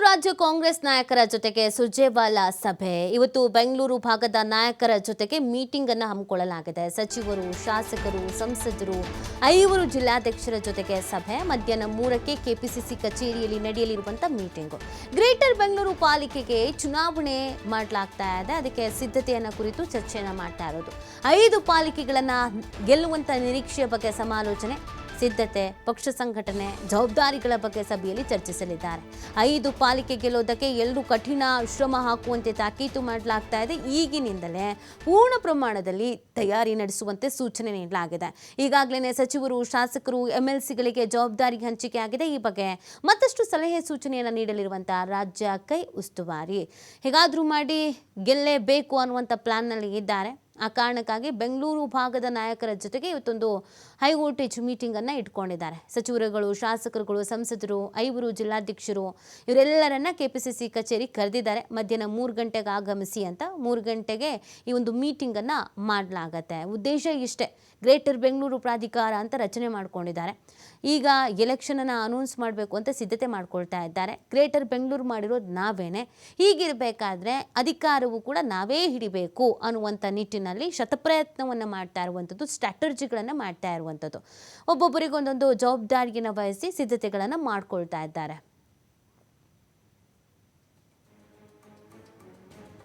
ರಾಜ್ಯ ಕಾಂಗ್ರೆಸ್ ನಾಯಕರ ಜೊತೆಗೆ ಸುರ್ಜೇವಾಲಾ ಸಭೆ ಇವತ್ತು ಬೆಂಗಳೂರು ಭಾಗದ ನಾಯಕರ ಜೊತೆಗೆ ಮೀಟಿಂಗ್ ಅನ್ನು ಹಮ್ಮಿಕೊಳ್ಳಲಾಗಿದೆ. ಸಚಿವರು, ಶಾಸಕರು, ಸಂಸದರು, 5 ಜಿಲ್ಲಾಧ್ಯಕ್ಷರ ಜೊತೆಗೆ ಸಭೆ ಮಧ್ಯಾಹ್ನ 3ಕ್ಕೆ ಕೆಪಿಸಿಸಿ ಕಚೇರಿಯಲ್ಲಿ ನಡೆಯಲಿರುವಂತ ಮೀಟಿಂಗ್. ಗ್ರೇಟರ್ ಬೆಂಗಳೂರು ಪಾಲಿಕೆಗೆ ಚುನಾವಣೆ ಮಾಡಲಾಗ್ತಾ ಇದೆ. ಅದಕ್ಕೆ ಸಿದ್ಧತೆಯನ್ನ ಕುರಿತು ಚರ್ಚೆಯನ್ನ ಮಾಡ್ತಾ ಇರೋದು. 5 ಪಾಲಿಕೆಗಳನ್ನ ಗೆಲ್ಲುವಂತ ನಿರೀಕ್ಷೆಯ ಬಗ್ಗೆ ಸಮಾಲೋಚನೆ, ಸಿದ್ಧತೆ, ಪಕ್ಷ ಸಂಘಟನೆ, ಜವಾಬ್ದಾರಿಗಳ ಬಗ್ಗೆ ಸಭೆಯಲ್ಲಿ ಚರ್ಚಿಸಲಿದ್ದಾರೆ. 5 ಪಾಲಿಕೆ ಗೆಲ್ಲೋದಕ್ಕೆ ಎಲ್ಲರೂ ಕಠಿಣ ಶ್ರಮ ಹಾಕುವಂತೆ ತಾಕೀತು ಮಾಡಲಾಗ್ತಾ ಇದೆ. ಈಗಿನಿಂದಲೇ ಪೂರ್ಣ ಪ್ರಮಾಣದಲ್ಲಿ ತಯಾರಿ ನಡೆಸುವಂತೆ ಸೂಚನೆ ನೀಡಲಾಗಿದೆ. ಈಗಾಗಲೇ ಸಚಿವರು, ಶಾಸಕರು, MLCಗಳಿಗೆ ಜವಾಬ್ದಾರಿ ಹಂಚಿಕೆ ಆಗಿದೆ. ಈ ಬಗ್ಗೆ ಮತ್ತಷ್ಟು ಸಲಹೆ ಸೂಚನೆಯನ್ನು ನೀಡಲಿರುವಂತಹ ರಾಜ್ಯ ಕೈ ಉಸ್ತುವಾರಿ ಹೇಗಾದರೂ ಮಾಡಿ ಗೆಲ್ಲೇಬೇಕು ಅನ್ನುವಂಥ ಪ್ಲಾನ್ನಲ್ಲಿ ಇದ್ದಾರೆ. ಆ ಕಾರಣಕ್ಕಾಗಿ ಬೆಂಗಳೂರು ಭಾಗದ ನಾಯಕರ ಜೊತೆಗೆ ಇವತ್ತೊಂದು ಹೈ ವೋಲ್ಟೇಜ್ ಮೀಟಿಂಗ್ ಅನ್ನ ಇಟ್ಕೊಂಡಿದ್ದಾರೆ. ಸಚಿವರುಗಳು, ಶಾಸಕರುಗಳು, ಸಂಸದರು, 5 ಜಿಲ್ಲಾಧ್ಯಕ್ಷರು ಇವರೆಲ್ಲರನ್ನ ಕೆಪಿಸಿಸಿ ಕಚೇರಿ ಕರೆದಿದ್ದಾರೆ. ಮಧ್ಯಾಹ್ನ 3 ಗಂಟೆಗೆ ಆಗಮಿಸಿ ಅಂತ 3 ಗಂಟೆಗೆ ಈ ಒಂದು ಮೀಟಿಂಗ್ ಅನ್ನ ಮಾಡಲಾಗತ್ತೆ. ಉದ್ದೇಶ ಇಷ್ಟೇ, ಗ್ರೇಟರ್ ಬೆಂಗಳೂರು ಪ್ರಾಧಿಕಾರ ಅಂತ ರಚನೆ ಮಾಡ್ಕೊಂಡಿದ್ದಾರೆ. ಈಗ ಎಲೆಕ್ಷನ್ ಅನ್ನ ಅನೌನ್ಸ್ ಮಾಡಬೇಕು ಅಂತ ಸಿದ್ಧತೆ ಮಾಡ್ಕೊಳ್ತಾ ಇದ್ದಾರೆ. ಗ್ರೇಟರ್ ಬೆಂಗಳೂರು ಮಾಡಿರೋದು ನಾವೇನೆ. ಹೀಗಿರಬೇಕಾದ್ರೆ ಅಧಿಕಾರವು ಕೂಡ ನಾವೇ ಹಿಡಿಬೇಕು ಅನ್ನುವಂಥ ನಿಟ್ಟಿನಲ್ಲಿ ಶತಪ್ರಯತ್ನವನ್ನು ಮಾಡ್ತಾ ಇರುವಂಥದ್ದು, ಸ್ಟ್ರಾಟಜಿಗಳನ್ನು ಮಾಡ್ತಾ ಇರುವಂಥದ್ದು. ಒಬ್ಬೊಬ್ಬರಿಗೊಂದೊಂದು ಜವಾಬ್ದಾರಿಯನ್ನು ವಹಿಸಿ ಸಿದ್ಧತೆಗಳನ್ನು ಮಾಡ್ಕೊಳ್ತಾ ಇದ್ದಾರೆ.